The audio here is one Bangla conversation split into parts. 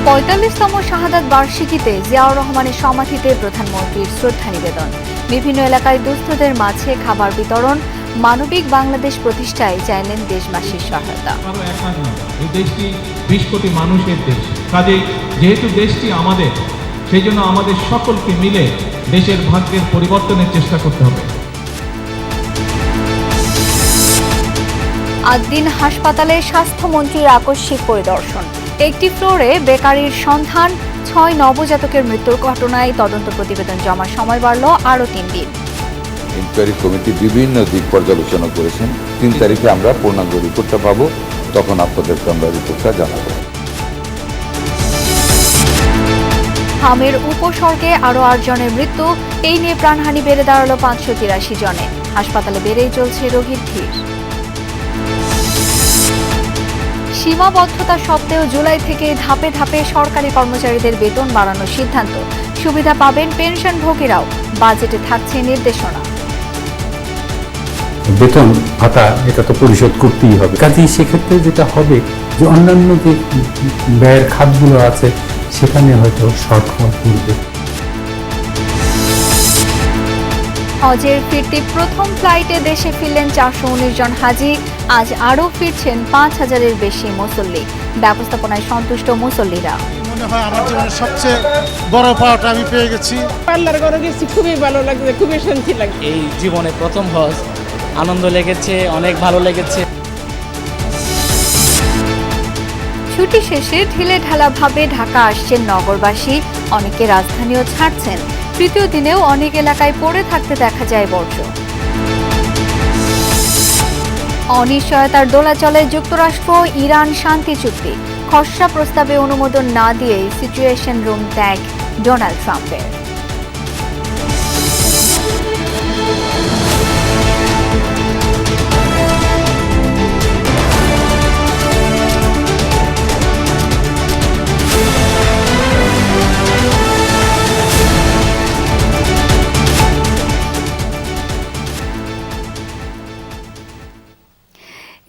৪৫তম শাহাদাত বার্ষিকীতে জিয়াউর রহমানের সমাধিতে প্রধানমন্ত্রীর শ্রদ্ধা নিবেদন। বিভিন্ন এলাকায় দুস্থদের মাঝে খাবার বিতরণ, মানবিক বাংলাদেশ প্রতিষ্ঠায় চাইলেন দেশবাসীর সহায়তা। এই দেশটি ২০ কোটি মানুষের দেশ, কাজেই যেহেতু দেশটি আমাদের, সেই জন্য আমাদের সকলকে মিলে দেশের ভাগ্যের পরিবর্তনের চেষ্টা করতে হবে। আদ্দিন হাসপাতালে স্বাস্থ্যমন্ত্রীর আকস্মিক পরিদর্শন। একটি ফ্লোরে বেকারির সন্ধান, ৬ নবজাতকের মৃত্যুর ঘটনায় তদন্ত প্রতিবেদন জমার সময় বাড়ল আরও ৩ দিন। ইনকোয়ারি কমিটি বিভিন্ন দিক পর্যালোচনা করেছেন। ৩ তারিখে আমরা পূর্ণাঙ্গ রিপোর্টটা পাবো, তখন আপনাদেরকে আমরা রিপোর্টটা জানাবো। হামের উপসর্গে আরও ৮ জনের মৃত্যু, এই নিয়ে প্রাণহানি বেড়ে দাঁড়ালো ৫৮৩ জনে। হাসপাতালে বেড়েই চলছে রোগীর ভিড়। সীমাবদ্ধতা সত্ত্বেও জুলাই থেকে ধাপে ধাপে সরকারি কর্মচারীদের বেতন বাড়ানোর সিদ্ধান্ত। সুবিধা পাবেন পেনশনভোগীরাও, বাজেটে থাকছে নির্দেশনা। বেতন ভাতা এটা তো পরিশোধ করতেই হবে, কাজেই সেক্ষেত্রে যেটা হবে যে অন্যান্য যে ব্যয়ের খাতগুলো আছে সেখানে হয়তো শর্টফল পড়বে। হজের ফিরতি প্রথম ফ্লাইটে দেশে ফিরলেন ৪১৯ জন হাজি। আজ আরও ফিরছেন ৫,০০০-এর বেশি মুসল্লি। ব্যবস্থাপনায় সন্তুষ্ট মুসল্লিরা। মনে হয় আমার জীবনের সবচেয়ে বড় পাওয়াটা আমি পেয়ে গেছি। আল্লাহর ঘরে গেছি, খুবই ভালো লাগছে, খুবই শান্তি লাগছে। এই জীবনে প্রথম হজ, আনন্দ লেগেছে, অনেক ভালো লেগেছে। ছুটি শেষে ঢিলে ঢালাভাবে ঢাকা আসছেন নগরবাসী, অনেকে রাজধানীও ছাড়ছেন। তৃতীয় দিনেও অনেক এলাকায় পড়ে থাকতে দেখা যায় বর্জ্য। অনিশ্চয়তার দোলাচলে যুক্তরাষ্ট্র ইরান শান্তি চুক্তি। খসড়া প্রস্তাবে অনুমোদন না দিয়েই সিচুয়েশন রুম ত্যাগ ডোনাল্ড ট্রাম্পের।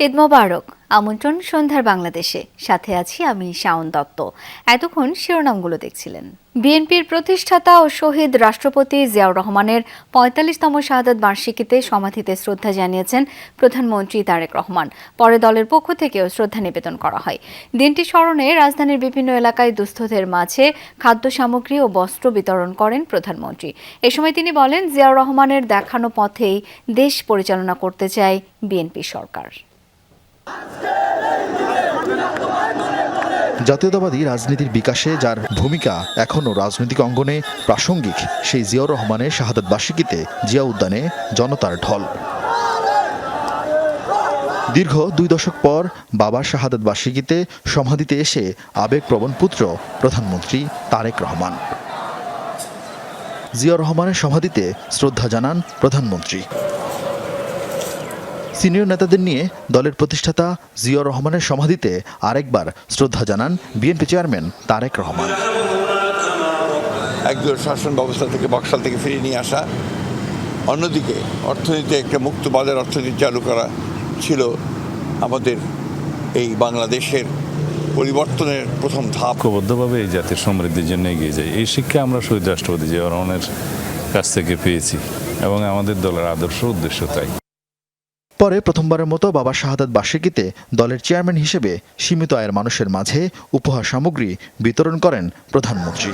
ঈদ মোবারক। আমন্ত্রণ সন্ধ্যার বাংলাদেশে, সাথে আছি আমি শাওন দত্ত। এতক্ষণ শিরোনামগুলো দেখছিলেন। বিএনপির প্রতিষ্ঠাতা ও শহীদ রাষ্ট্রপতি জিয়াউর রহমানের ৪৫তম শাহাদাত বার্ষিকীতে সমাধিতে শ্রদ্ধা জানিয়েছেন প্রধানমন্ত্রী তারেক রহমান। পরে দলের পক্ষ থেকেও শ্রদ্ধা নিবেদন করা হয়। দিনটি স্মরণে রাজধানীর বিভিন্ন এলাকায় দুস্থদের মাঝে খাদ্য সামগ্রী ও বস্ত্র বিতরণ করেন প্রধানমন্ত্রী। এ সময় তিনি বলেন, জিয়াউর রহমানের দেখানো পথেই দেশ পরিচালনা করতে চায় বিএনপি সরকার। জাতীয়তাবাদী রাজনীতির বিকাশে যার ভূমিকা এখনও রাজনৈতিক অঙ্গনে প্রাসঙ্গিক, সেই জিয়াউর রহমানের শাহাদাত বার্ষিকীতে জিয়া উদ্যানে জনতার ঢল। দীর্ঘ ২ দশক পর বাবার শাহাদাত বার্ষিকীতে সমাধিতে এসে আবেগপ্রবণ পুত্র প্রধানমন্ত্রী তারেক রহমান। জিয়াউর রহমানের সমাধিতে শ্রদ্ধা জানান প্রধানমন্ত্রী। সিনিয়র নেতাদের নিয়ে দলের প্রতিষ্ঠাতা জিয়াউর রহমানের সমাধিতে আরেকবার শ্রদ্ধা জানান বিএনপি চেয়ারম্যান তারেক রহমান। একদল শাসন ব্যবস্থা থেকে বক্সাল থেকে ফিরিয়ে নিয়ে আসা, অন্যদিকে অর্থনীতিতে একটা মুক্ত বাজার অর্থনীতি চালু করা ছিল আমাদের এই বাংলাদেশের পরিবর্তনের প্রথম ধাপ। ঐক্যবদ্ধভাবে এই জাতির সমৃদ্ধির জন্য এগিয়ে যায়, এই শিক্ষা আমরা শহীদ রাষ্ট্রপতি জিয়াউর রহমানের কাছ থেকে পেয়েছি এবং আমাদের দলের আদর্শ উদ্দেশ্য তাই। পরে প্রথমবারের মতো বাবার শাহাদাত বার্ষিকীতে দলের চেয়ারম্যান হিসেবে সীমিত আয়ের মানুষের মাঝে উপহার সামগ্রী বিতরণ করেন প্রধানমন্ত্রী।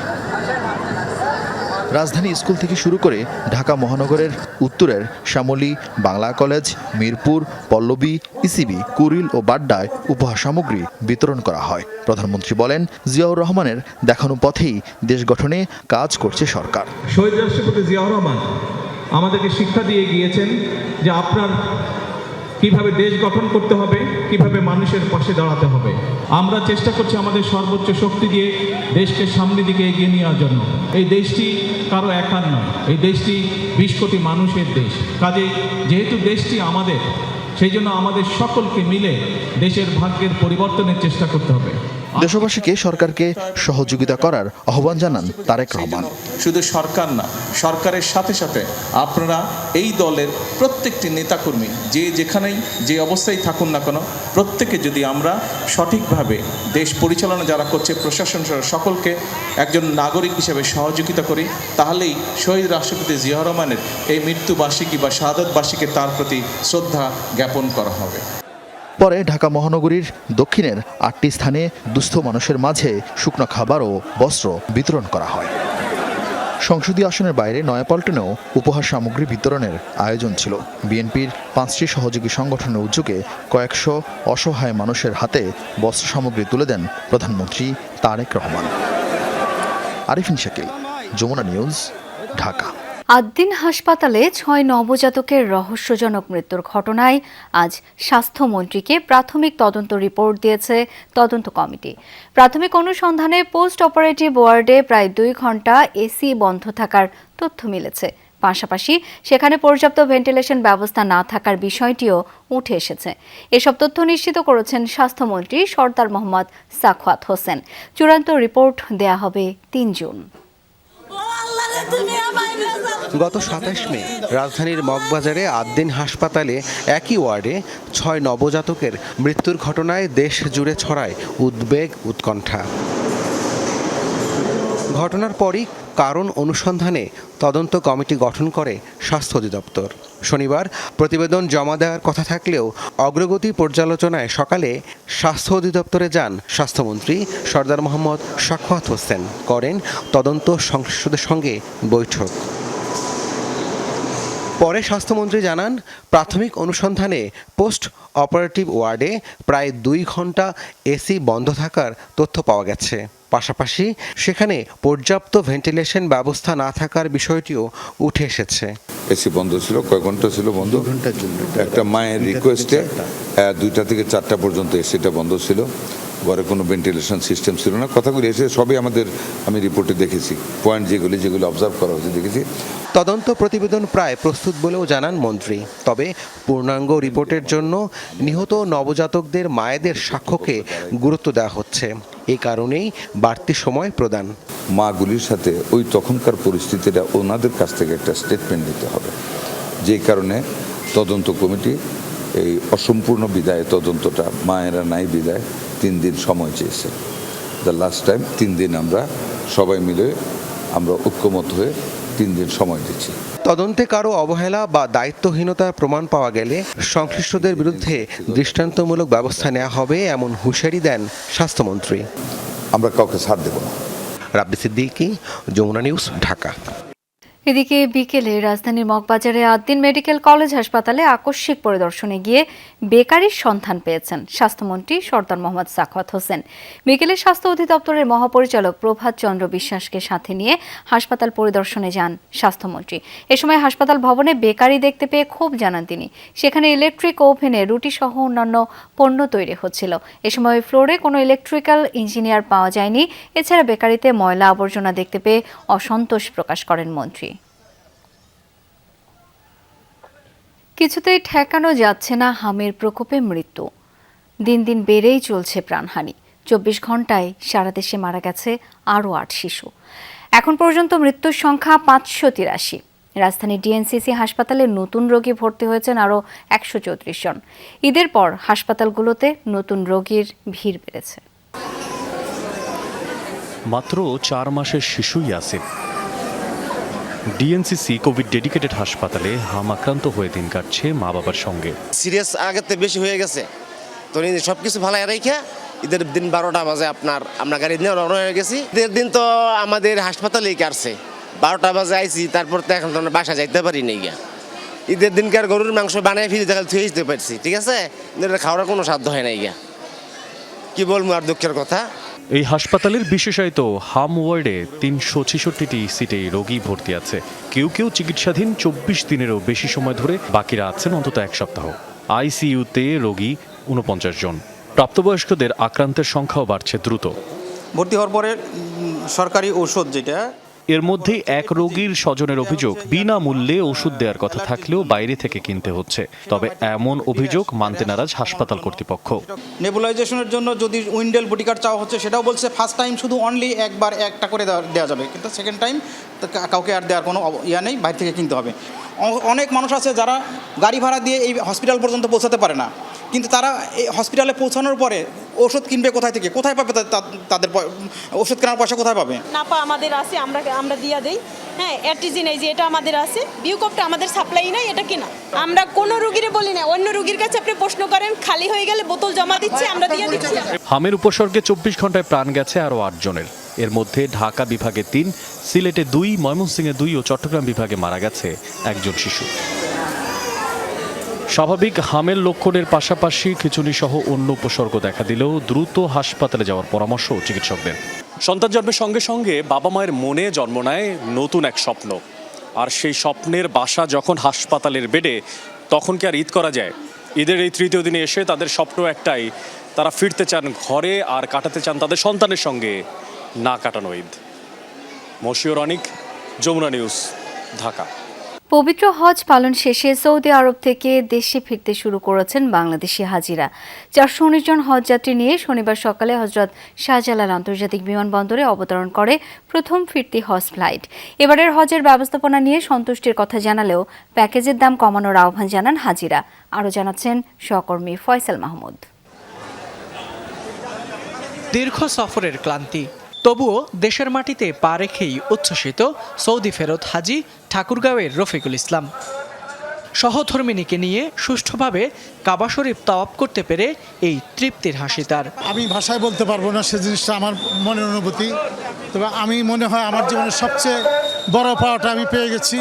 রাজধানী স্কুল থেকে শুরু করে ঢাকা মহানগরের উত্তরের শ্যামলী, বাংলা কলেজ, মিরপুর, পল্লবী, ইসিবি, কুড়িল ও বাড্ডায় উপহার সামগ্রী বিতরণ করা হয়। প্রধানমন্ত্রী বলেন, জিয়াউর রহমানের দেখানো পথেই দেশ গঠনে কাজ করছে সরকার। শহীদ রাষ্ট্রপতি জিয়াউর রহমান আমাদেরকে শিক্ষা দিয়ে গিয়েছেন যে আপনার কিভাবে দেশ গঠন করতে হবে, কিভাবে মানুষের পাশে দাঁড়াতে হবে। আমরা চেষ্টা করছি আমাদের সর্বোচ্চ শক্তি দিয়ে দেশকে সামনের দিকে এগিয়ে নেওয়ার জন্য। এই দেশটি কারো একার নয়, এই দেশটি ২০ কোটি মানুষের দেশ, কাজে যেহেতু দেশটি আমাদের, সেই জন্য আমাদের সকলকে মিলে দেশের ভাগ্যের পরিবর্তনের চেষ্টা করতে হবে। দেশবাসীকে সরকারকে সহযোগিতা করার আহ্বান জানান তারেক রহমান। শুধু সরকার না, সরকারের সাথে সাথে আপনারা এই দলের প্রত্যেকটি নেতাকর্মী যে যেখানেই যে অবস্থায় থাকুন না কেন, প্রত্যেকে যদি আমরা সঠিকভাবে দেশ পরিচালনা যারা করছে প্রশাসন সহ সকলকে একজন নাগরিক হিসেবে সহযোগিতা করি, তাহলেই শহীদ রাষ্ট্রপতি জিয়াউর রহমানের এই মৃত্যুবার্ষিকী বা শাহাদত বার্ষিকী তার প্রতি শ্রদ্ধা জ্ঞাপন করা হবে। পরে ঢাকা মহানগরীর দক্ষিণের 8টি স্থানে দুস্থ মানুষের মাঝে শুকনো খাবার ও বস্ত্র বিতরণ করা হয়। সংসদীয় আসনের বাইরে নয়াপল্টনেও উপহার সামগ্রী বিতরণের আয়োজন ছিল। বিএনপির 5টি সহযোগী সংগঠনের উদ্যোগে কয়েকশো অসহায় মানুষের হাতে বস্ত্র সামগ্রী তুলে দেন প্রধানমন্ত্রী তারেক রহমান। আরিফিন শাকিল, যমুনা নিউজ, ঢাকা। আদ্দিন হাসপাতালে 6 নবজাতকের রহস্যজনক মৃত্যুর ঘটনায় আজ স্বাস্থ্যমন্ত্রীকে প্রাথমিক তদন্ত রিপোর্ট দিয়েছে তদন্ত কমিটি। প্রাথমিক অনুসন্ধানে পোস্ট অপারেটিভ ওয়ার্ডে প্রায় 2 ঘন্টা এসি বন্ধ থাকার তথ্য মিলেছে। পাশাপাশি সেখানে পর্যাপ্ত ভেন্টিলেশন ব্যবস্থা না থাকার বিষয়টিও উঠে এসেছে। এসব তথ্য নিশ্চিত করেছেন স্বাস্থ্যমন্ত্রী সরদার মোহাম্মদ সাখাওয়াত হোসেন। চূড়ান্ত রিপোর্ট দেয়া হবে 3 জুন। গত 27 মে রাজধানীর মগবাজারে আদ্দিন হাসপাতালে একই ওয়ার্ডে 6 নবজাতকের মৃত্যুর ঘটনায় দেশ জুড়ে ছড়ায় উদ্বেগ উৎকণ্ঠা। ঘটনার পরই কারণ অনুসন্ধানে তদন্ত কমিটি গঠন করে স্বাস্থ্য অধিদপ্তর। শনিবার প্রতিবেদন জমা দেওয়ার কথা থাকলেও অগ্রগতি পর্যালোচনায় সকালে স্বাস্থ্য অধিদপ্তরে যান স্বাস্থ্যমন্ত্রী সরদার মোহাম্মদ সাখাওয়াত হোসেন। করেন তদন্ত সংশ্লিষ্টদের সঙ্গে বৈঠক। পরে স্বাস্থ্যমন্ত্রী জানান, প্রাথমিক অনুসন্ধানে পোস্ট অপারেটিভ ওয়ার্ডে প্রায় 2 ঘন্টা এসি বন্ধ থাকার তথ্য পাওয়া গেছে। পাশাপাশি সেখানে পর্যাপ্ত ভেন্টিলেশন ব্যবস্থা না থাকার বিষয়টিও উঠে এসেছে। এসি বন্ধ ছিল, কয় ঘন্টা ছিল বন্ধ? 2 ঘন্টার জন্য। একটা মায়ের রিকোয়েস্টে 2টা থেকে 4টা পর্যন্ত এসিটা বন্ধ ছিল। ঘরে কোনো ভেন্টিলেশন সিস্টেম ছিল না। কথাগুলি এসে সবই আমি রিপোর্টে দেখেছি, পয়েন্ট যেগুলো অবজার্ভ করা হয়েছে দেখেছি। তদন্ত প্রতিবেদন প্রায় প্রস্তুত বলেও জানান মন্ত্রী। তবে পূর্ণাঙ্গ রিপোর্টের জন্য নিহত নবজাতকদের মায়েদের সাক্ষ্যকে গুরুত্ব দেওয়া হচ্ছে। এই কারণেই বাড়তি সময় প্রদান। মাগুলির সাথে ওই তখনকার পরিস্থিতিটা ওনাদের কাছ থেকে একটা স্টেটমেন্ট দিতে হবে। যেই কারণে তদন্ত কমিটি এই অসম্পূর্ণ বিদায় তদন্তটা, মায়েরা নাই বিদায়, 3 দিন সময় চেয়েছে। দ্য লাস্ট টাইম 3 দিন আমরা সবাই মিলে আমরা ঐক্যমত হয়ে 3 দিন সময় দিচ্ছি। তদন্তে কারো অবহেলা বা দায়িত্বহীনতার প্রমাণ পাওয়া গেলে সংশ্লিষ্টদের বিরুদ্ধে দৃষ্টান্তমূলক ব্যবস্থা নেওয়া হবে এমন হুঁশিয়ারি দেন স্বাস্থ্যমন্ত্রী। আমরা কাউকে ছাড় দেব না। রাব্বি সিদ্দিকী, যমুনা নিউজ, ঢাকা। এদিকে বিকেলে রাজধানীর মগবাজারে আদ্দিন মেডিকেল কলেজ হাসপাতালে আকস্মিক পরিদর্শনে গিয়ে বেকারির সন্ধান পেয়েছেন স্বাস্থ্যমন্ত্রী সরদার মোহাম্মদ সাখাওয়াত হোসেন। বিকেলে স্বাস্থ্য অধিদপ্তরের মহাপরিচালক প্রভাত চন্দ্র বিশ্বাসকে সাথে নিয়ে হাসপাতাল পরিদর্শনে যান স্বাস্থ্যমন্ত্রী। এ সময় হাসপাতাল ভবনে বেকারি দেখতে পেয়ে ক্ষোভ জানান তিনি। সেখানে ইলেকট্রিক ওভেনে রুটি সহ অন্যান্য পণ্য তৈরি হচ্ছিল। এ সময় ফ্লোরে কোনো ইলেকট্রিক্যাল ইঞ্জিনিয়ার পাওয়া যায়নি। এছাড়া বেকারিতে ময়লা আবর্জনা দেখতে পেয়ে অসন্তোষ প্রকাশ করেন মন্ত্রী। কিছুতেই ঠেকানো যাচ্ছে না হামের প্রকোপে মৃত্যু। দিন দিন বেড়েই চলছে প্রাণহানি। 24 ঘন্টায় সারা দেশে মারা গেছে আরও 8 শিশু। এখন পর্যন্ত মৃত্যুর সংখ্যা 583। রাজধানী ডিএনসিসি হাসপাতালে নতুন রোগী ভর্তি হয়েছেন আরও 134 জন। ঈদের পর হাসপাতালগুলোতে নতুন রোগীর ভিড় বেড়েছে। মাত্র 4 মাসের শিশু ইয়াসিন ডিএনসিসি কোভিড ডেডিকেটেড হাসপাতালে হাম আক্রান্ত হয়ে দিন কাটছে মা বাবার সঙ্গে। সিরিয়াস আগের থেকে বেশি হয়ে গেছে, তো সব কিছু ভালো রেখে ঈদের দিন 12টা বাজে আমরা গাড়ি নিয়ে রওনা হয়ে গেছি। ঈদের দিন তো আমাদের হাসপাতালেই কাটছে, 12টা বাজে আইছি, তারপর তো এখন তো আমরা বাসা যাইতে পারি নাই গিয়া। ঈদের দিনকার গরুর মাংস বানায় ফিরে দেখা থুয়ে দিতে পারছি, ঠিক আছে, খাওয়ার কোনো সাধ্য হয় নাই গিয়া। কি বলবো আর দুঃখের কথা। এই হাসপাতালের বিশেষায়িত হাম ওয়ার্ডে 366টি সিটে রোগী ভর্তি আছে। কেউ কেউ চিকিৎসাধীন 24 দিনেরও বেশি সময় ধরে, বাকিরা আছেন অন্তত 1 সপ্তাহ। আইসিইউতে রোগী 49 জন। প্রাপ্তবয়স্কদের আক্রান্তের সংখ্যাও বাড়ছে দ্রুত। ভর্তি হওয়ার পরে সরকারি ঔষধ যেটা এর মধ্যে এক রোগীর স্বজনের অভিযোগ, বিনামূল্যে ওষুধ দেওয়ার কথা থাকলেও বাইরে থেকে কিনতে হচ্ছে। তবে এমন অভিযোগ মানতে নারাজ হাসপাতাল কর্তৃপক্ষ। নেবুলাইজেশনের জন্য যদি উইন্ডেল বডি কার্ড চাওয়া হচ্ছে, সেটাও বলছে ফার্স্ট টাইম শুধু অনলি একবার একটা করে দেওয়া যাবে, কিন্তু সেকেন্ড টাইম কাউকে আর দেওয়ার কোনো ইয়া নেই, বাইরে থেকে কিনতে হবে। অনেক মানুষ আছে যারা গাড়ি ভাড়া দিয়ে এই হসপিটাল পর্যন্ত পৌঁছাতে পারে না, কিন্তু তারা এই হসপিটালে পৌঁছানোর পরে ওষুধ কিনবে কোথায় থেকে? কোথায় পাবে তাদের ওষুধ কেনার পয়সা কোথায় পাবে? নাপা আমাদের আছে, আমরা দিয়ে দেই। হ্যাঁ, অ্যাটিজিন এই যে এটা আমাদের আছে, বিউকপটা আমাদের সাপ্লাই নাই, এটা কিনা। আমরা কোনো রুগীরে বলি না, অন্য রুগীর কাছে আপনি প্রশ্ন করেন, খালি হয়ে গেলে বোতল জমা দিচ্ছি, আমরা দিয়ে দিচ্ছি। হামের উপসর্গে 24 ঘন্টায় প্রাণ গেছে আরও 8 জনের। এর মধ্যে ঢাকা বিভাগে 3, সিলেটে 2, ময়মনসিংহে 2 ও চট্টগ্রাম বিভাগে মারা গেছে একজন শিশু। স্বাভাবিক হামের লক্ষণের পাশাপাশি খিঁচুনি সহ অন্য উপসর্গ দেখা দিলেও দ্রুত হাসপাতালে যাওয়ার পরামর্শ চিকিৎসকদের। সন্তান জন্মের সঙ্গে সঙ্গে বাবা মায়ের মনে জন্ম নেয় নতুন এক স্বপ্ন, আর সেই স্বপ্নের বাসা যখন হাসপাতালের বেডে, তখন কি আর ঈদ করা যায়? ঈদের এই তৃতীয় দিনে এসে তাদের স্বপ্ন একটাই, তারা ফিরতে চান ঘরে আর কাটাতে চান তাদের সন্তানের সঙ্গে না কাটানো ঈদ। মশিউর অনিক, যমুনা নিউজ, ঢাকা। পবিত্র হজ পালন শেষে সৌদি আরব থেকে দেশে ফিরতে শুরু করেছেন বাংলাদেশি হাজিরা। 419 জন হজযাত্রী নিয়ে শনিবার সকালে হজরত শাহজালাল আন্তর্জাতিক বিমানবন্দরে অবতরণ করে প্রথম ফিরতি হজ ফ্লাইট। এবারের হজের ব্যবস্থাপনা নিয়ে সন্তুষ্টির কথা জানালেও প্যাকেজের দাম কমানোর আহ্বান জানান হাজিরা। আরও জানাচ্ছেন সহকর্মী ফয়সাল মাহমুদ। দীর্ঘ সফরের ক্লান্তি, তবুও দেশের মাটিতে পা রেখেই উচ্ছ্বসিত সৌদি ফেরত হাজি ঠাকুরগাঁওয়ের রফিকুল ইসলাম। সহধর্মিনীকে নিয়ে সুষ্ঠুভাবে কাবা শরীফ তাওয়াফ করতে পেরে এই তৃপ্তির হাসি তার। আমি ভাষায় বলতে পারবো না সে জিনিসটা, আমার মনের অনুভূতি। তবে আমি মনে হয় আমার জীবনের সবচেয়ে বড় পাওয়াটা আমি পেয়ে গেছি।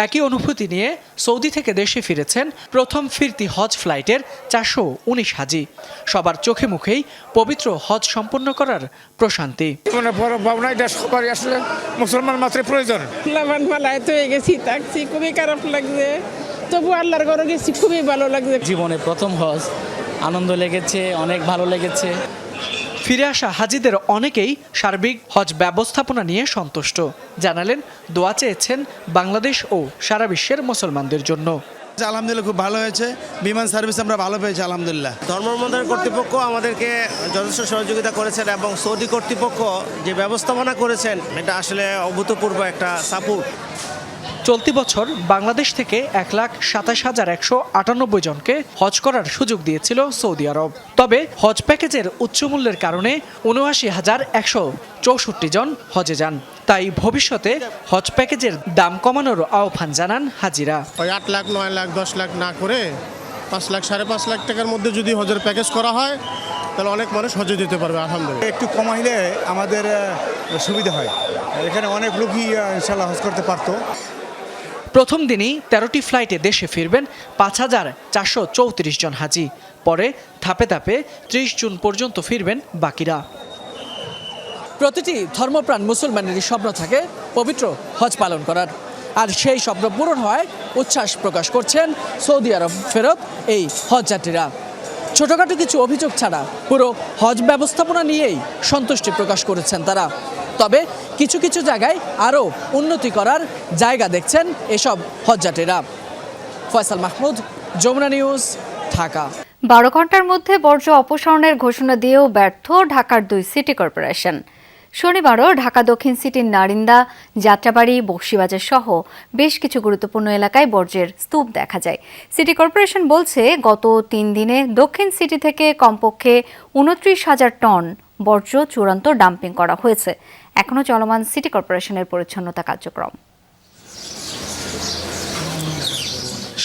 একই অনুভূতি নিয়ে সৌদি থেকে দেশে ফিরেছেন প্রথম ফিরতি হজ ফ্লাইটের 419 হাজি। সবার চোখে মুখেই পবিত্র হজ সম্পন্ন করার প্রশান্তি। বড় ভাবনা, এটা সবারই আসলে মুসলমান মাত্র প্রয়োজন। মালায় তো গেছি, থাকছি, খুবই খারাপ লাগছে, তবু আল্লাহর ঘরে গেছি, খুবই ভালো লাগছে। জীবনে প্রথম হজ, আনন্দ লেগেছে, অনেক ভালো লেগেছে। ফিরে আসা হাজিদের অনেকেই সার্বিক হজ ব্যবস্থাপনা নিয়ে সন্তুষ্ট। জানালেন দোয়া চেয়েছেন বাংলাদেশ ও সারা বিশ্বের মুসলমানদের জন্য। আলহামদুলিল্লাহ খুব ভালো হয়েছে, বিমান সার্ভিস আমরা ভালো পেয়েছি আলহামদুলিল্লাহ। ধর্মমন্দির কর্তৃপক্ষ আমাদেরকে যথেষ্ট সহযোগিতা করেছেন এবং সৌদি কর্তৃপক্ষ যে ব্যবস্থাপনা করেছেন, এটা আসলে অভূতপূর্ব একটা সাপোর্ট। চলতি বছর বাংলাদেশ থেকে 1,27,198 জনকে হজ করার সুযোগ দিয়েছিল সৌদি আরব। তবে হজ প্যাকেজের উচ্চ মূল্যের কারণে 79,164 জন হজে যান। তাই ভবিষ্যতে হজ প্যাকেজের দাম কমানোর আহ্বান জানান হাজিরা। 8 লাখ, 9 লাখ, 10 লাখ না করে 5 লাখ, 5.5 লাখ টাকার মধ্যে যদি হজের প্যাকেজ করা হয়, তাহলে অনেক মানুষ হজে যেতে পারবে আলহামদুলিল্লাহ। একটু কমাইলে আমাদের সুবিধা হয়, এখানে অনেক লোকই ইনশাল্লাহ হজ করতে পারতো। প্রথম দিনই 13টি ফ্লাইটে দেশে ফিরবেন 5,434 জন হাজি। পরে ধাপে ধাপে 30 জুন পর্যন্ত ফিরবেন বাকিরা। প্রতিটি ধর্মপ্রাণ মুসলমানেরই স্বপ্ন থাকে পবিত্র হজ পালন করার, আর সেই স্বপ্ন পূরণ হয় উচ্ছ্বাস প্রকাশ করছেন সৌদি আরব ফেরত এই হজযাত্রীরা। ছোটখাটো কিছু অভিযোগ ছাড়া পুরো হজ ব্যবস্থাপনা নিয়েই সন্তুষ্টি প্রকাশ করেছেন তারা। তবে কিছু কিছু জায়গায় আরও উন্নতি করার জায়গা দেখছেন এসব হজযাত্রীরা। ফয়সাল মাহমুদ, যমুনা নিউজ, ঢাকা। 12 ঘন্টার মধ্যে বর্জ্য অপসারণের ঘোষণা দিয়েও ব্যর্থ ঢাকার 2 সিটি কর্পোরেশন। শনিবারও ঢাকা দক্ষিণ সিটির নারিন্দা, যাত্রাবাড়ি, বকশীবাজার সহ বেশ কিছু গুরুত্বপূর্ণ এলাকায় বর্জ্যের স্তূপ দেখা যায়। সিটি কর্পোরেশন বলছে, গত 3 দিনে দক্ষিণ সিটি থেকে কমপক্ষে 29,000 টন বর্জ্য চূড়ান্ত ডাম্পিং করা হয়েছে। এখনও চলমান সিটি কর্পোরেশনের পরিচ্ছন্নতা কার্যক্রম।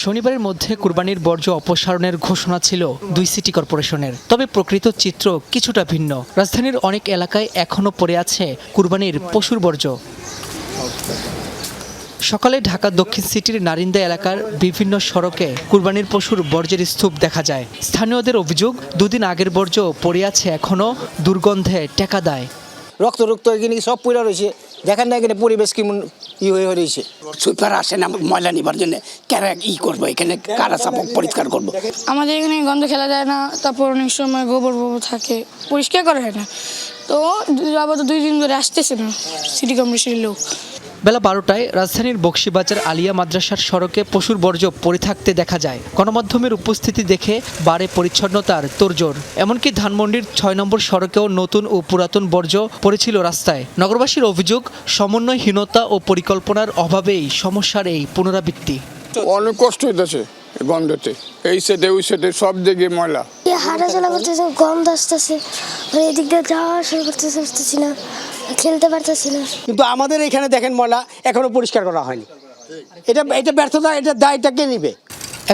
শনিবারের মধ্যে কুরবানির বর্জ্য অপসারণের ঘোষণা ছিল 2 সিটি কর্পোরেশনের। তবে প্রকৃত চিত্র কিছুটা ভিন্ন। রাজধানীর অনেক এলাকায় এখনও পড়ে আছে কুরবানির পশুর বর্জ্য। সকালে ঢাকা দক্ষিণ সিটির নারিন্দা এলাকার বিভিন্ন সড়কে কুরবানির পশুর বর্জ্যের স্তূপ দেখা যায়। স্থানীয়দের অভিযোগ, 2 দিন আগের বর্জ্য পড়ে আছে এখনও দুর্গন্ধে টেকা দেয়। রক্ত এখানে সব পড়ে রয়েছে, দেখেন না এখানে পরিবেশ কেমন হয়ে রয়েছে। সুইপার আসে না ময়লা নিবার জন্য, কারা করবো এখানে, কারা সাপক পরিষ্কার করবো। আমাদের এখানে গন্ধ খেলা যায় না, তারপর অনেক সময় গোবর থাকে, পরিষ্কার করা হয় না। তো আবার 2 দিন ধরে আসতেছে না সিটি কর্পোরেশনের লোক। বেলা 12টায় রাজধানীর বকশীবাজার আলিয়া মাদ্রাসার সড়কে পশুর বর্জ্য পড়ে থাকতে দেখা যায়। গণমাধ্যমের উপস্থিতি দেখে বাড়ে পরিচ্ছন্নতার তোড়জোড়। এমনকি ধানমন্ডির 6 নম্বর সড়কেও নতুন ও পুরাতন বর্জ্য পড়েছিল রাস্তায়। নগরবাসীর অভিযোগ, সমন্বয়হীনতা ও পরিকল্পনার অভাবেই সমস্যার এই পুনরাবৃত্তি। অনেক কষ্ট হইতেছে গন্ধতে, এই সেটে ওই সেটে সব দিকে ময়লা। হাঁটা চলা করতেছে, গন্ধ আসতেছে, এদিক দিয়ে যাওয়া আসা করতেছি না, খেলতে পারতেছি না। কিন্তু আমাদের এখানে দেখেন ময়লা এখনো পরিষ্কার করা হয়নি। এটা ব্যর্থতা, এটা দায়টা কে নিবে?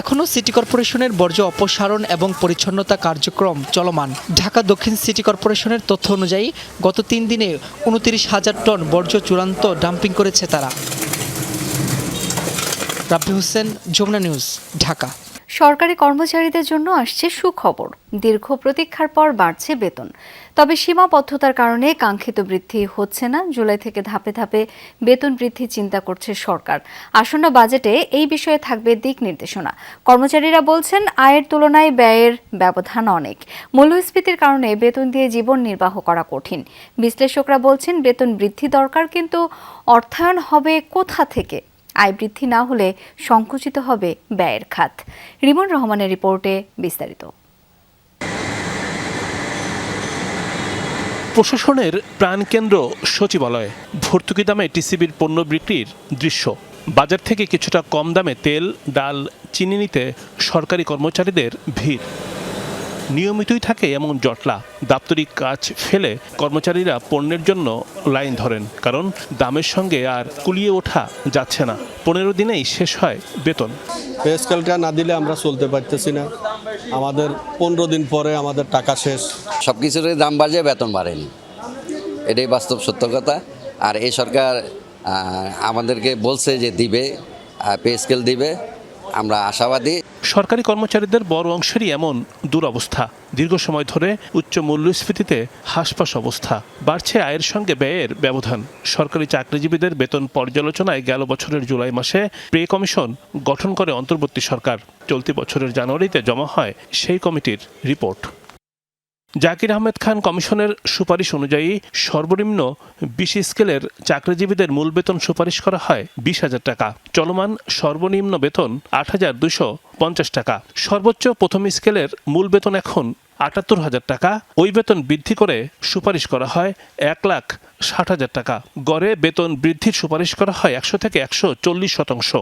এখনও সিটি কর্পোরেশনের বর্জ্য অপসারণ এবং পরিচ্ছন্নতা কার্যক্রম চলমান। ঢাকা দক্ষিণ সিটি কর্পোরেশনের তথ্য অনুযায়ী গত 3 দিনে 29,000 টন বর্জ্য চূড়ান্ত ডাম্পিং করেছে তারা। রাব্বি হোসেন, যমুনা নিউজ, ঢাকা। সরকারি কর্মচারীদের জন্য আসছে সুখবর। দীর্ঘ প্রতীক্ষার পর বাড়ছে বেতন। তবে সীমাবদ্ধতার কারণে কাঙ্ক্ষিত বৃদ্ধি হচ্ছে না। জুলাই থেকে ধাপে ধাপে বেতন বৃদ্ধি চিন্তা করছে সরকার। আসন্ন বাজেটে এই বিষয়ে থাকবে দিক নির্দেশনা। কর্মচারীরা বলছেন, আয়ের তুলনায় ব্যয়ের ব্যবধান অনেক। মূল্যস্ফীতির কারণে বেতন দিয়ে জীবন নির্বাহ করা কঠিন। বিশ্লেষকরা বলছেন, বেতন বৃদ্ধি দরকার, কিন্তু অর্থায়ন হবে কোথা থেকে? আয় বৃদ্ধি না হলে সংকুচিত হবে ব্যয়ের খাত। রিমন রহমানের রিপোর্টে বিস্তারিত। প্রশাসনের প্রাণকেন্দ্র সচিবালয়। ভর্তুকি দামে টিসিবির পণ্য বিক্রির দৃশ্য। বাজার থেকে কিছুটা কম দামে তেল, ডাল, চিনি নিতে সরকারি কর্মচারীদের ভিড়। নিয়মিতই থাকে এমন জটলা। দাপ্তরিক কাজ ফেলে কর্মচারীরা পণ্যের জন্য লাইন ধরেন, কারণ দামের সঙ্গে আর কুলিয়ে ওঠা যাচ্ছে না। 15 দিনেই শেষ হয় বেতন। পে স্কেলটা না দিলে আমরা চলতে পারতেছি না। আমাদের 15 দিন পরে আমাদের টাকা শেষ। সব কিছুর দাম বাড়ছে, বেতন বাড়েনি, এটাই বাস্তব সত্য কথা। আর এই সরকার আমাদেরকে বলছে যে দিবে, পে স্কেল দিবে, আমরা আশাবাদী। সরকারি কর্মচারীদের বড় অংশেরই এমন দুরবস্থা। দীর্ঘ সময় ধরে উচ্চ মূল্যস্ফীতিতে হাসপাস অবস্থা। বাড়ছে আয়ের সঙ্গে ব্যয়ের ব্যবধান। সরকারি চাকরিজীবীদের বেতন পর্যালোচনায় গেল বছরের জুলাই মাসে পে কমিশন গঠন করে অন্তর্বর্তী সরকার। চলতি বছরের জানুয়ারিতে জমা হয় সেই কমিটির রিপোর্ট। জাকির আহমেদ খান কমিশনের সুপারিশ অনুযায়ী সর্বনিম্ন 20 স্কেলের চাকরিজীবীদের মূল বেতন সুপারিশ করা হয় 20,000 টাকা। চলমান সর্বনিম্ন বেতন 8,250 টাকা। সর্বোচ্চ প্রথম স্কেলের মূল বেতন এখন 78,000 টাকা। ওই বেতন বৃদ্ধি করে সুপারিশ করা হয় 1,60,000 টাকা। গড়ে বেতন বৃদ্ধির সুপারিশ করা হয় 100 থেকে 140%।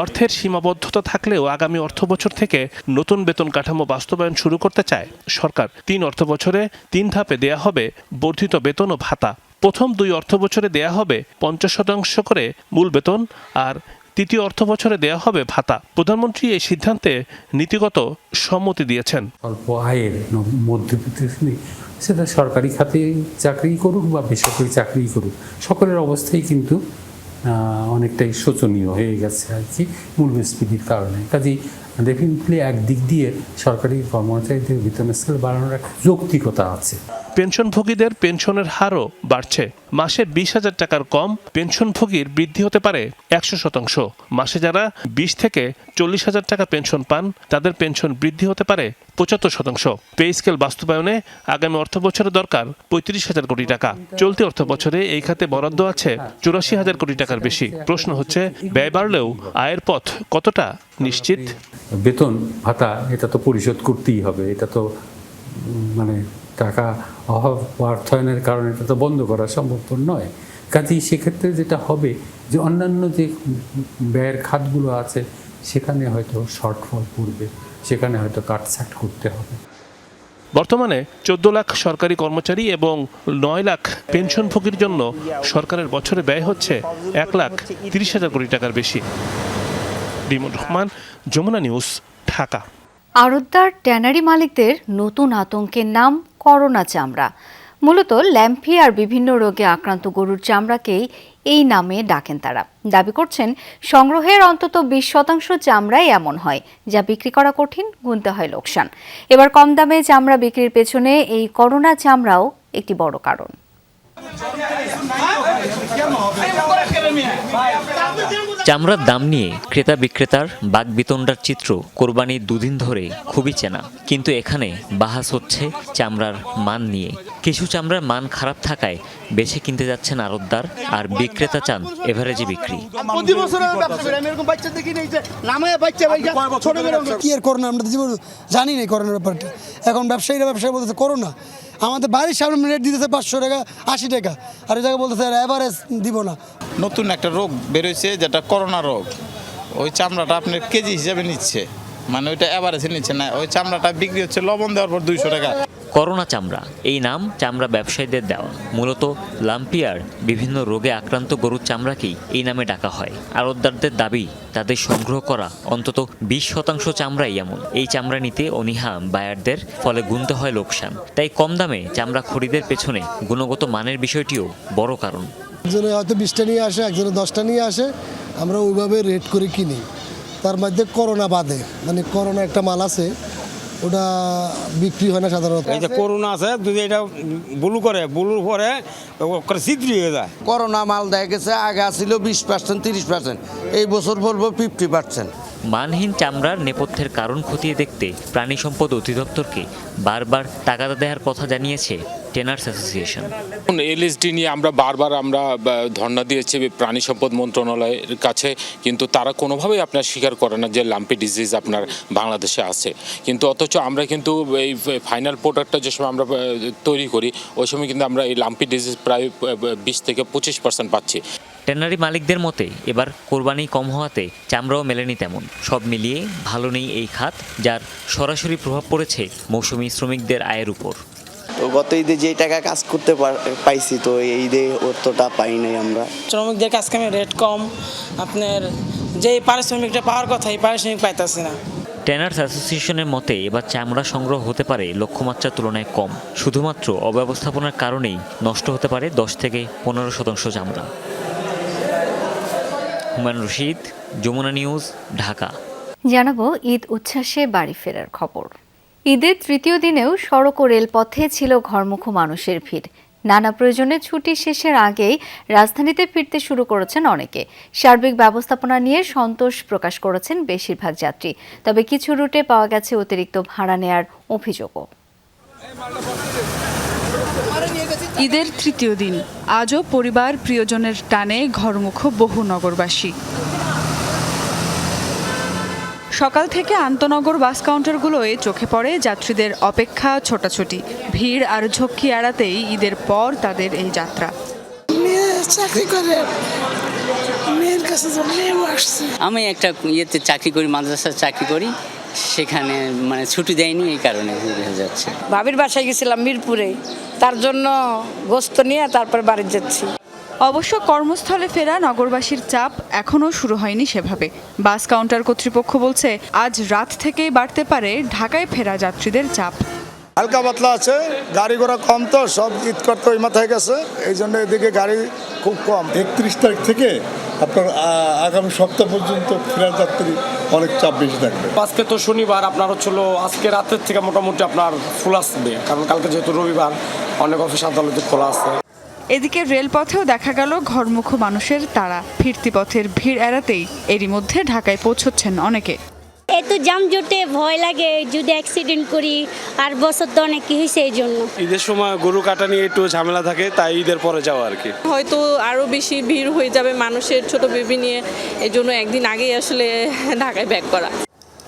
অর্থের সীমাবদ্ধতা থাকলেও আগামী অর্থবছর থেকে নতুন বেতন কাঠামো বাস্তবায়ন শুরু করতে চায় সরকার। 3 অর্থবছরে 3 ধাপে দেয়া হবে বর্ধিত বেতন ও ভাতা। প্রথম 2 অর্থবছরে দেয়া হবে 50% করে মূল বেতন, আর তৃতীয় অর্থবছরে দেয়া হবে ভাতা। প্রধানমন্ত্রী এই সিদ্ধান্তে নীতিগত সম্মতি দিয়েছেন। অল্প আয়ের মধ্যবিত্ত সেটা সরকারি খাতে চাকরি করুক বা বেসরকারি চাকরি করুক, সকলের অবস্থাই কিন্তু অনেকটাই শোচনীয় হয়ে গেছে আর কি মূল্যস্ফীতির কারণে। কাজেই ডেফিনেটলি একদিক দিয়ে সরকারি কর্মচারীদের বেতন স্কেল বাড়ানোর একটা যৌক্তিকতা আছে। পেনশনভোগীদের পেনশনের হারও বাড়ছে। মাসে 20,000 টাকার কম পেনশনভোগীর বৃদ্ধি হতে পারে 100%। মাসে যারা 20 থেকে 40,000 টাকা পেনশন পান, তাদের পেনশন বৃদ্ধি হতে পারে 75%। পে স্কেল বাস্তবায়নে আগামী অর্থবছরে দরকার 35,000 কোটি টাকা। চলতি অর্থবছরে এই খাতে বরাদ্দ আছে 84,000 কোটি টাকার বেশি। প্রশ্ন হচ্ছে, ব্যয় বাড়লেও আয়ের পথ কতটা নিশ্চিত? বেতন ভাতা এটা তো পরিশোধ করতেই হবে। এটা তো মানে টাকা অভাব অর্থায়নের কারণে এটা তো বন্ধ করা সম্ভব নয়। কাজেই সেক্ষেত্রে যেটা হবে যে অন্যান্য যে ব্যয়ের খাতগুলো আছে সেখানে হয়তো শর্টফল পড়বে, সেখানে হয়তো কাটছাট করতে হবে। বর্তমানে 14 লাখ সরকারি কর্মচারী এবং 9 লাখ পেনশনভোগীর জন্য সরকারের বছরে ব্যয় হচ্ছে 1,30,000 কোটি টাকার বেশি। রিমন রহমান, যমুনা নিউজ, ঢাকা। আড়তদার ট্যানারি মালিকদের নতুন আতঙ্কের নাম করোনা চামড়া। মূলত ল্যাম্পি আর বিভিন্ন রোগে আক্রান্ত গরুর চামড়াকেই এই নামে ডাকেন তারা। দাবি করছেন, সংগ্রহের অন্তত 20% চামড়াই এমন হয় যা বিক্রি করা কঠিন, গুনতে হয় লোকসান। এবার কম দামে চামড়া বিক্রির পেছনে এই করোনা চামড়াও একটি বড় কারণ। চামড়ার দাম নিয়ে ক্রেতা বিক্রেতার বাকবিতণ্ডার চিত্র কোরবানির 2 দিন ধরে খুবই চেনা। কিন্তু এখানে বাহাস হচ্ছে চামড়ার মান নিয়ে। কিছু চামড়ার মান খারাপ থাকায় বেছে কিনতে যাচ্ছেন আড়তদার, আর বিক্রেতা চান এভারেজে বিক্রি। কি আর করোনা আমরা জীবন জানি না করোনার ব্যাপারটা। এখন ব্যবসায়ীরা বলতেছে করোনা, আমাদের বাড়ির সামনে রেট দিতেছে 500 টাকা 80 টাকা, আর এই জায়গায় বলতেছে এভারেজ দিব না। নতুন একটা রোগ বেরোয়েছে যেটা করোনা রোগ, ওই চামড়াটা আপনার কেজি হিসেবে নিচ্ছে, মানে ওইটা এভারেজে নিচ্ছে না। ওই চামড়াটা বিক্রি হচ্ছে লবণ দেওয়ার পর 200 টাকা। করোনা চামড়া এই নাম চামড়া ব্যবসায়ীদের দেওয়া। মূলত লাম্পিয়ার বিভিন্ন রোগে আক্রান্ত গরুর চামড়াকেই এই নামে ডাকা হয়। আড়তদারদের দাবি তাদের সংগ্রহ করা অন্তত 20% চামড়াই এমন। এই চামড়া নিতে অনীহা বায়ারদের, ফলে গুনতে হয় লোকসান। তাই কম দামে চামড়া খরিদের পেছনে গুণগত মানের বিষয়টিও বড় কারণ। একজনে হয়তো 20টা নিয়ে আসে, একজনে 10টা নিয়ে আসে, আমরা ওইভাবে রেট করে কিনি। তার মধ্যে করোনা বাদে, মানে করোনা একটা মাল আছে ওটা বিক্রি হয় না সাধারণত। এই যে করোনা আছে, যদি এটা বুলু করে, বুলুর পরে ছিদ্রি হয়ে যায়। করোনা মাল দেখা গেছে আগে ছিল 20% 30%, এই বছর বলবো 50%। মানহীন চামড়ার নেপথ্যের কারণ খতিয়ে দেখতে প্রাণী সম্পদ অধিদপ্তরকে বারবার তাগাদা দেওয়ার কথা জানিয়েছে টেনার্স অ্যাসোসিয়েশন। এলএসডি নিয়ে আমরা বারবার ধর্ণা দিয়েছি প্রাণী সম্পদ মন্ত্রণালয়ের কাছে, কিন্তু তারা কোনোভাবেই আপনার স্বীকার করে না যে লাম্পি ডিজিজ আপনার বাংলাদেশে আছে। কিন্তু অথচ আমরা কিন্তু এই ফাইনাল প্রোডাক্টটা যে সময় আমরা তৈরি করি, ওই সময় কিন্তু আমরা এই লাম্পি ডিজিজ প্রায় 20 থেকে 25% পাচ্ছি। ট্যানারি মালিকদের মতে এবার কোরবানি কম হওয়াতে চামড়াও মেলেনি তেমন। সব মিলিয়ে ভালো নেই এই খাত, যার সরাসরি প্রভাব পড়েছে মৌসুমী শ্রমিকদের আয়ের উপর। তো গত ঈদে যে টাকা কাজ করতে পাইছি, তো এই ঈদে অতটা পাই নাই আমরা। শ্রমিকদের কাজ কামে রেট কম, আপনার যে পারিশ্রমিকটা পাওয়ার কথা এই পারিশ্রমিক পাইতেছে না। ট্যানার্স অ্যাসোসিয়েশনের মতে এবার চামড়া সংগ্রহ হতে পারে লক্ষ্যমাত্রার তুলনায় কম। শুধুমাত্র অব্যবস্থাপনার কারণেই নষ্ট হতে পারে 10 থেকে 15% চামড়া। হুমায়ুন রশিদ, যমুনা নিউজ, ঢাকা। জানাবো ঈদ উচ্ছ্বাসে বাড়ি ফেরার খবর। ঈদের তৃতীয় দিনেও সড়ক ও রেলপথে ছিল ঘরমুখো মানুষের ভিড়। নানা প্রয়োজনে ছুটি শেষের আগেই রাজধানীতে ফিরতে শুরু করেছেন অনেকে। সার্বিক ব্যবস্থাপনা নিয়ে সন্তোষ প্রকাশ করেছেন বেশিরভাগ যাত্রী, তবে কিছু রুটে পাওয়া গেছে অতিরিক্ত ভাড়া নেয়ার অভিযোগও। ঈদের তৃতীয় দিন, আজও পরিবার প্রিয়জনের টানে ঘরমুখো বহু নগরবাসী। সকাল থেকে আন্তনগর বাস কাউন্টারগুলোয় চোখে পড়ে যাত্রীদের অপেক্ষা, ছোটাছুটি, ভিড় আর ঝক্কি এড়াতেই ঈদের পর তাদের এই যাত্রা। চাকরি করে মেয়ের কাছে আমি একটা ইয়েতে চাকরি করি, মাদ্রাসার চাকরি করি, সেখানে মানে ছুটি দেয়নি, এই কারণে হয়ে যাচ্ছে। ভাবির বাসায় গেছিলাম মিরপুরে, তার জন্য গোস্ত নিয়ে তারপর বাড়ি যাচ্ছি। অবশ্য কর্মস্থলে ফেরা নগরবাসীর চাপ এখনও শুরু হয়নি সেভাবে। বাস কাউন্টার কর্তৃপক্ষ বলছে আজ রাত থেকেই বাড়তে পারে ঢাকায় ফেরা যাত্রীদের চাপ। হালকা পাতলা আছে, গাড়ি ঘোড়া কম, তো সব ঈদ করতে ওই মাথায় গেছে, এই জন্য এদিকে গাড়ি খুব কম। 31 তারিখ থেকে আপনার আগামী সপ্তাহ পর্যন্ত ফেরার যাত্রী অনেক চাপ বেশি থাকবে। আজকে তো শনিবার, আপনার হচ্ছিল আজকে রাতের থেকে মোটামুটি আপনার ফুল আসবে, কারণ কালকে যেহেতু রবিবার অনেক অফিস আদালতে খোলা আছে। এদিকে রেলপথেও দেখা গেল ঘরমুখো মানুষের তাড়া। ফিরতি পথের ভিড় এড়াতেই এরই মধ্যে ঢাকায় পৌঁছচ্ছেন অনেকে। এত যানজটে ভয় লাগে যদি অ্যাক্সিডেন্ট করি, আর বছর তো অনেক কি হয়েছে এই জন্য। ঈদের সময় গরু কাটা নিয়ে একটু ঝামেলা থাকে, তাই ঈদের পরে যাওয়া আর কি। হয়তো আরও বেশি ভিড় হয়ে যাবে মানুষের, ছোট বেবি নিয়ে, এই জন্য একদিন আগেই আসলে ঢাকায় ব্যাক করা।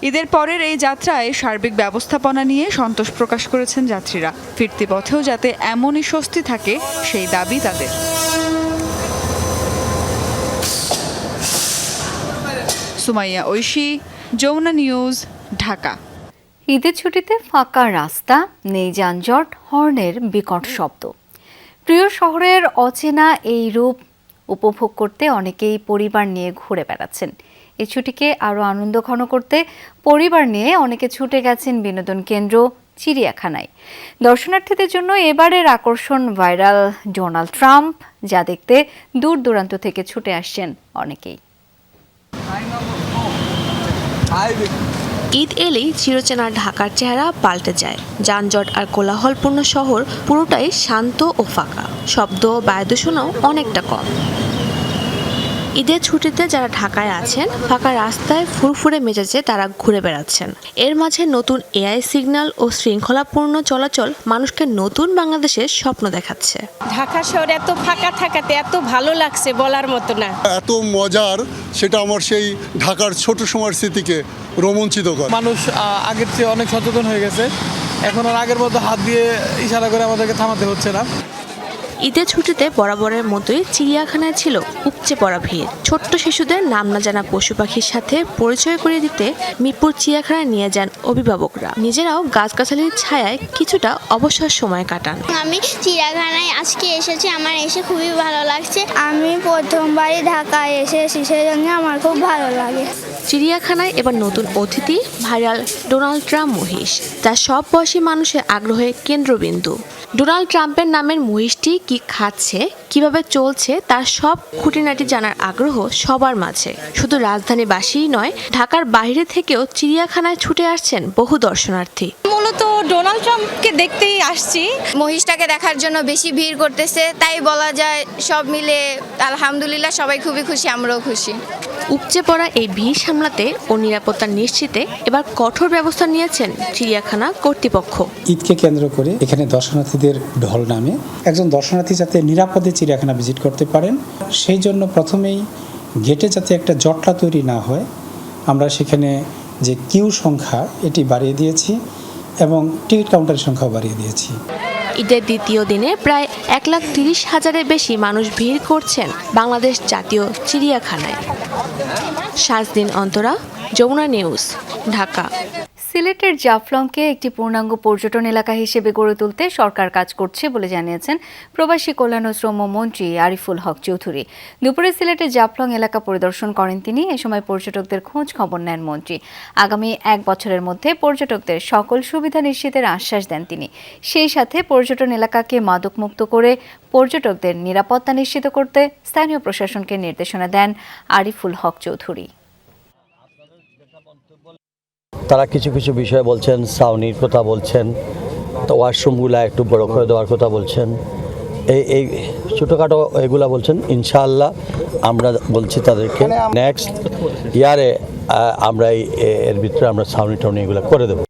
ঈদের পরের এই যাত্রায় সার্বিক ব্যবস্থাপনা নিয়ে সন্তোষ প্রকাশ করেছেন যাত্রীরা। ফিরতি পথেও যাতে এমনই স্বস্তি থাকে সেই দাবি তাদের। সুমাইয়া ঐশী, যমুনা নিউজ, ঢাকা। ঈদের ছুটিতে ফাঁকা রাস্তা, নেই যানজট, হর্নের বিকট শব্দ। প্রিয় শহরের অচেনা এই রূপ উপভোগ করতে অনেকেই পরিবার নিয়ে ঘুরে বেড়াচ্ছেন। এই ছুটিকে আরও আনন্দঘন করতে পরিবার নিয়ে অনেকে ছুটে গেছেন বিনোদন কেন্দ্র, চিড়িয়াখানায়। দর্শনার্থীদের জন্য এবারের আকর্ষণ ভাইরাল ডোনাল্ড ট্রাম্প, যা দেখতে দূর দূরান্ত থেকে ছুটে আসছেন অনেকেই। ঈদ এলেই চিরচেনা ঢাকার চেহারা পাল্টে যায়। যানজট আর কোলাহলপূর্ণ শহর পুরোটাই শান্ত ও ফাঁকা, শব্দ বায়ুদূষণও অনেকটা কম। ঈদের ছুটিতে যারা ঢাকায় আছেন ফাঁকা রাস্তায় ফুরফুরে মেজাজে তারা ঘুরে বেড়াচ্ছেন। এর মাঝে নতুন এআই সিগন্যাল ও শৃঙ্খলাপূর্ণ চলাচল মানুষকে নতুন বাংলাদেশের স্বপ্ন দেখাচ্ছে। ঢাকা শহরে এত ফাঁকা থাকাতে এত ভালো লাগছে বলার মতো না। এত মজার, সেটা আমার সেই ঢাকার ছোট সময়ের স্মৃতিকে রোমাঞ্চিত করে। মানুষ আগের চেয়ে অনেক সচেতন হয়ে গেছে, এখন আর আগের মতো হাত দিয়ে ইশারা করে আমাদেরকে থামাতে হচ্ছে না। ঈদের ছুটিতে বরাবরের মতোই চিড়িয়াখানায় ছিল উপচে পড়া ভিড়। ছোট্ট শিশুদের নাম না জানা পশু পাখির সাথে পরিচয় করিয়ে দিতে মিরপুর চিড়িয়াখানায় নিয়ে যান অভিভাবকরা। নিজেরাও গাছগাছালির ছায়ায় কিছুটা অবসর সময় কাটান। আমি চিড়িয়াখানায় আজকে এসেছি, আমার এসে খুবই ভালো লাগছে। আমি প্রথমবারই ঢাকায় এসেছি, সেই জন্য আমার খুব ভালো লাগে। চিড়িয়াখানায় এবার নতুন অতিথি ভাইরাল ডোনাল্ড ট্রাম্প মহিষ, যা সব বয়সী মানুষের আগ্রহের কেন্দ্রবিন্দু। ডোনাল্ড ট্রাম্পের নামের মহিষটি কি খাচ্ছে, কিভাবে চলছে, তার সব খুঁটিনাটি জানার আগ্রহ সবার মাঝে। শুধু রাজধানীবাসীই নয়, ঢাকার বাইরে থেকেও চিড়িয়াখানায় ছুটে আসছেন বহু দর্শনার্থী। মূলত ডোনাল্ড ট্রাম্পকে দেখতেই আসছি। মহিষটাকে দেখার জন্য বেশি ভিড় করতেছে, তাই বলা যায় সব মিলে আলহামদুলিল্লাহ সবাই খুবই খুশি, আমরাও খুশি। উপচে পড়া এই ভিড় সামলাতে ও নিরাপত্তা নিশ্চিতে এবার কঠোর ব্যবস্থা নিয়েছেন চিড়িয়াখানা কর্তৃপক্ষ। ঈদকে কেন্দ্র করে এখানে দর্শনার্থীদের ঢল নামে। একজন দর্শনার্থী যাতে নিরাপদে চিড়িয়াখানা ভিজিট করতে পারেন, সেই জন্য প্রথমেই গেটে যাতে একটা জটলা তৈরি না হয়, আমরা সেখানে যে কিউ সংখ্যা এটি বাড়িয়ে দিয়েছি এবং টিকিট কাউন্টারের সংখ্যাও বাড়িয়ে দিয়েছি। ঈদের দ্বিতীয় দিনে প্রায় 1,30,000-এর বেশি মানুষ ভিড় করছেন বাংলাদেশ জাতীয় চিড়িয়াখানায়। শাজদিন অন্তরা, যমুনা নিউজ, ঢাকা। সিলেটের জাফলংকে একটি পূর্ণাঙ্গ পর্যটন এলাকা হিসেবে গড়ে তুলতে সরকার কাজ করছে বলে জানিয়েছেন প্রবাসী কল্যাণ ও শ্রম মন্ত্রী আরিফুল হক চৌধুরী। দুপুরে সিলেটের জাফলং এলাকা পরিদর্শন করেন তিনি। এ সময় পর্যটকদের খোঁজ খবর নেন মন্ত্রী। আগামী 1 বছরের মধ্যে পর্যটকদের সকল সুবিধা নিশ্চিতের আশ্বাস দেন তিনি। সেই সাথে পর্যটন এলাকাকে মাদকমুক্ত করে পর্যটকদের নিরাপত্তা নিশ্চিত করতে স্থানীয় প্রশাসনকে নির্দেশনা দেন আরিফুল হক চৌধুরী। তারা কিছু কিছু বিষয় বলছেন, ছাউনির কথা বলছেন, তো ওয়াশরুমগুলা একটু বড় করে দেওয়ার কথা বলছেন, এই ছোটোখাটো এগুলা বলছেন। ইনশাআল্লাহ আমরা বলছি তাদেরকে নেক্সট ইয়ারে আমরা এর ভিতরে আমরা ছাউনি টাউনি এগুলো করে দেবো।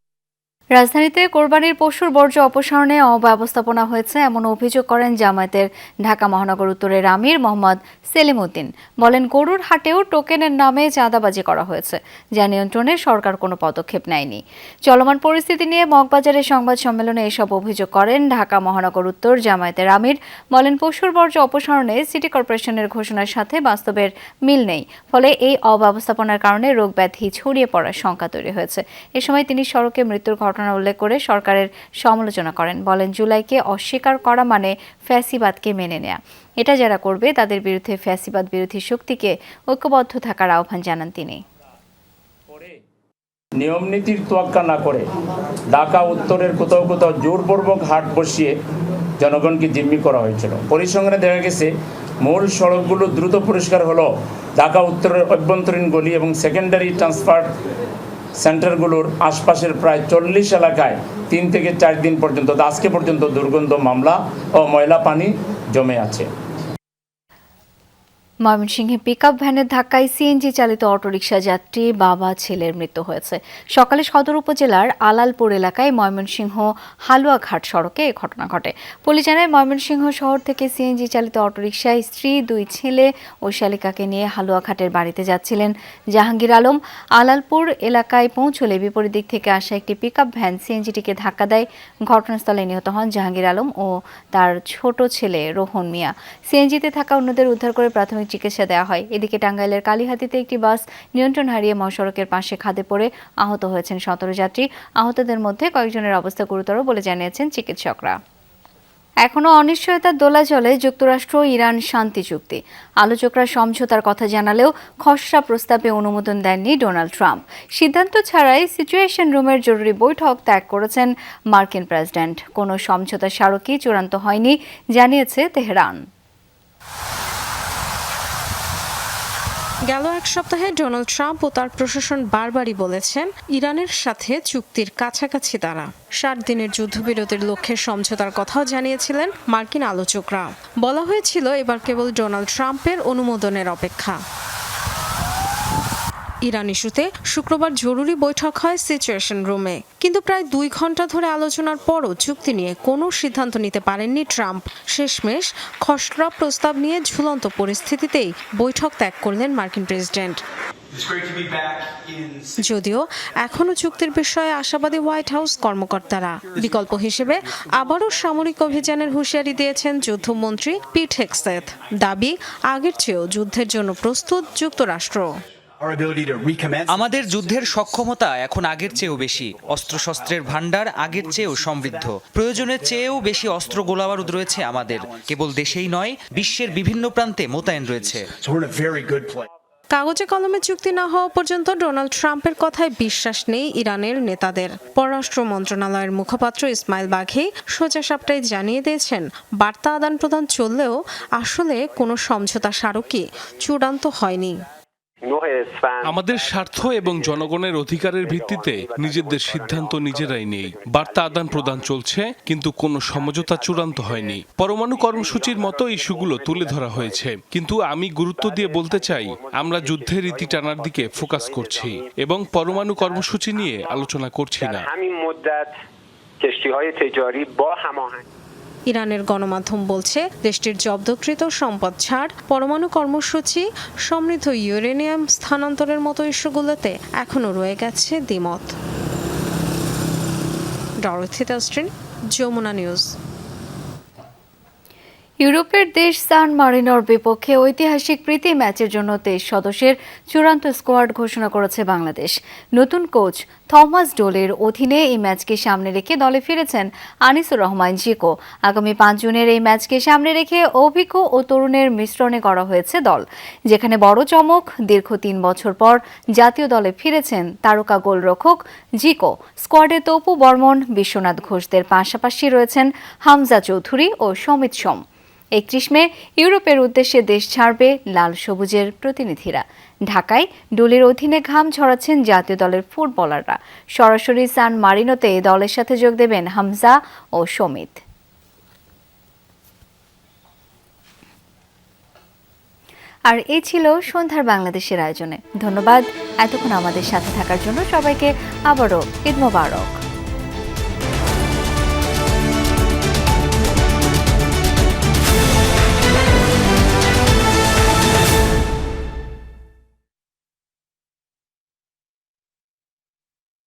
রাজধানীতে কোরবানির পশুর বর্জ্য অপসারণে অব্যবস্থাপনা হয়েছে এমন অভিযোগ করেন জামায়াতের ঢাকা মহানগর উত্তরের আমির মোহাম্মদ সেলিম উদ্দিন। বলেন, গরুর হাটেও টোকেনের নামে চাঁদাবাজি করা হয়েছে, যা নিয়ন্ত্রণে সরকার কোনো পদক্ষেপ নেয়নি। চলমান পরিস্থিতি নিয়ে মগবাজারের সংবাদ সম্মেলনে এসব অভিযোগ করেন ঢাকা মহানগর উত্তর জামায়াতের আমির। বলেন, পশুর বর্জ্য অপসারণে সিটি কর্পোরেশনের ঘোষণার সাথে বাস্তবের মিল নেই, ফলে এই অব্যবস্থাপনার কারণে রোগ ব্যাধি ছড়িয়ে পড়ার শঙ্কা তৈরি হয়েছে। এ সময় তিনি সড়কে মৃত্যুর ঘটনা উল্লেখ করে সরকারের সমালোচনা করেন। বলেন, জুলাইকে অস্বীকার করা মানে ফ্যাসিবাদকে মেনে নেয়া। এটা যারা করবে তাদের বিরুদ্ধে ফ্যাসিবাদ বিরোধী শক্তিকে ঐক্যবদ্ধ থাকার আহ্বান জানান তিনি। নিয়ম নীতির তোয়াক্কা না করে ঢাকা উত্তরের কোথাও কোথাও জোরপূর্বক হাট বসিয়ে জনগণকে জিম্মি করা হয়েছিল। পরিসংখ্যানে দেখা গেছে মূল সড়কগুলো দ্রুত পরিষ্কার হলো ঢাকা উত্তরের অভ্যন্তরীণ গলি এবং সেকেন্ডারি ট্রান্সফার সেন্টারগুলোর আশপাশের প্রায় 40 এলাকায় 3 থেকে 4 দিন পর্যন্ত আজকে পর্যন্ত দুর্গন্ধ মামলা ও ময়লা পানি জমে আছে। ময়মনসিংহে পিকআপ ভ্যানের ধাক্কায় সিএনজি চালিত অটোরিকশা যাত্রী বাবা ছেলের মৃত্যু হয়েছে। সকালে সদর উপজেলার আলালপুর এলাকায় ময়মনসিংহ হালুয়াঘাট সড়কে এ ঘটনা ঘটে। পুলিশ জানায়, ময়মনসিংহ শহর থেকে সিএনজি চালিত অটোরিকশায় স্ত্রী, 2 ছেলে ও শালিকাকে নিয়ে হালুয়াঘাটের বাড়িতে যাচ্ছিলেন জাহাঙ্গীর আলম। আলালপুর এলাকায় পৌঁছলে বিপরীত দিক থেকে আসা একটি পিকআপ ভ্যান সিএনজিটিকে ধাক্কা দেয়। ঘটনাস্থলে নিহত হন জাহাঙ্গীর আলম ও তার ছোট ছেলে রোহন মিয়া। সিএনজিতে থাকা অন্যদের উদ্ধার করে প্রাথমিক চিকিৎসা দেওয়া হয়। এদিকে টাঙ্গাইলের কালীহাতিতে একটি বাস নিয়ন্ত্রণ হারিয়ে মহাসড়কের পাশে খাদে পড়ে আহত হয়েছেন 17 যাত্রী। আহতদের মধ্যে কয়েকজনের অবস্থা গুরুতর বলে জানিয়েছেন চিকিৎসকরা। এখনও অনিশ্চয়তার দোলাচলে যুক্তরাষ্ট্র ইরান শান্তি চুক্তি। আলোচকরা সমঝোতার কথা জানালেও খসড়া প্রস্তাবে অনুমোদন দেননি ডোনাল্ড ট্রাম্প। সিদ্ধান্ত ছাড়াই সিচুয়েশন রুমের জরুরি বৈঠক ত্যাগ করেছেন মার্কিন প্রেসিডেন্ট। কোনো সমঝোতা স্মারকই চূড়ান্ত হয়নি জানিয়েছে তেহরান। গেল এক সপ্তাহে ডোনাল্ড ট্রাম্প ও তার প্রশাসন বারবারই বলেছেন ইরানের সাথে চুক্তির কাছাকাছি তারা 60 দিনের যুদ্ধবিরতির লক্ষ্যে সমঝোতার কথাও জানিয়েছিলেন মার্কিন আলোচকরা। বলা হয়েছিল এবার কেবল ডোনাল্ড ট্রাম্পের অনুমোদনের অপেক্ষা। ইরান ইস্যুতে শুক্রবার জরুরি বৈঠক হয় সিচুয়েশন রুমে, কিন্তু প্রায় 2 ঘন্টা ধরে আলোচনার পরও চুক্তি নিয়ে কোনো সিদ্ধান্ত নিতে পারেননি ট্রাম্প। শেষমেশ খসড়া প্রস্তাব নিয়ে ঝুলন্ত পরিস্থিতিতেই বৈঠক ত্যাগ করলেন মার্কিন প্রেসিডেন্ট। যদিও এখনও চুক্তির বিষয়ে আশাবাদী হোয়াইট হাউস কর্মকর্তারা। বিকল্প হিসেবে আবারও সামরিক অভিযানের হুঁশিয়ারি দিয়েছেন যুদ্ধমন্ত্রী পিট হেগসেথ। দাবি আগের চেয়েও যুদ্ধের জন্য প্রস্তুত যুক্তরাষ্ট্র। আমাদের যুদ্ধের সক্ষমতা এখন আগের চেয়েও বেশি, অস্ত্রশস্ত্রের ভান্ডার আগের চেয়েও সমৃদ্ধ, প্রয়োজনের চেয়েও বেশি অস্ত্র গোলাবারুদ রয়েছে আমাদের। কেবল দেশেই নয়, বিশ্বের বিভিন্ন প্রান্তে মোতায়েন রয়েছে। কাগজে কলমে চুক্তি না হওয়া পর্যন্ত ডোনাল্ড ট্রাম্পের কথায় বিশ্বাস নেই ইরানের নেতাদের। পররাষ্ট্র মন্ত্রণালয়ের মুখপাত্র ইসমাইল বাঘি সোজাসাপটাই জানিয়ে দিয়েছেন, বার্তা আদান প্রদান চললেও আসলে কোনো সমঝোতা স্মারকই চূড়ান্ত হয়নি। আমাদের স্বার্থ এবং জনগণের অধিকারের ভিত্তিতে নিজেদের সিদ্ধান্ত নিজেরাই নেই। বার্তা আদান প্রদান চলছে, কিন্তু কোনো সমঝোতা চূড়ান্ত হয়নি। পরমাণু কর্মসূচির মতো ইস্যুগুলো তুলে ধরা হয়েছে, কিন্তু আমি গুরুত্ব দিয়ে বলতে চাই, আমরা যুদ্ধের রীতি টানার দিকে ফোকাস করছি এবং পরমাণু কর্মসূচি নিয়ে আলোচনা করছি না। ইরানের গণমাধ্যম বলছে দেশটির জব্দকৃত সম্পদ ছাড়, পরমাণু কর্মসূচি, সমৃদ্ধ ইউরেনিয়াম স্থানান্তরের মতো ইস্যুগুলোতে এখনও রয়ে গেছে দ্বিমত। ডরথি তাস্ট্রিন, যমুনা নিউজ। ইউরোপের দেশ সান মারিনোর বিপক্ষে ঐতিহাসিক প্রীতি ম্যাচের জন্য 23 সদস্যের চূড়ান্ত স্কোয়াড ঘোষণা করেছে বাংলাদেশ। নতুন কোচ থমাস ডোলের অধীনে এই ম্যাচকে সামনে রেখে দলে ফিরেছেন আনিসুর রহমান জিকো। আগামী 5 জুনের এই ম্যাচকে সামনে রেখে অভিজ্ঞ ও তরুণের মিশ্রণে করা হয়েছে দল, যেখানে বড় চমক, দীর্ঘ 3 বছর পর জাতীয় দলে ফিরেছেন তারকা গোলরক্ষক জিকো। স্কোয়াডে তপু বর্মন, বিশ্বনাথ ঘোষদের পাশাপাশি রয়েছেন হামজা চৌধুরী ও সমিত সোম। 31 মে ইউরোপের উদ্দেশ্যে দেশ ছাড়বে লাল সবুজের প্রতিনিধিরা। ঢাকায় ডোলের অধীনে ঘাম ঝরাচ্ছেন জাতীয় দলের ফুটবলাররা। সরাসরি সান মারিনোতে দলের সাথে যোগ দেবেন হামজা ও সমিত। আর এই ছিল সন্ধ্যার বাংলাদেশের আয়োজনে। ধন্যবাদ এতক্ষণ আমাদের সাথে থাকার জন্য। সবাইকে আবারও ঈদ মোবারক।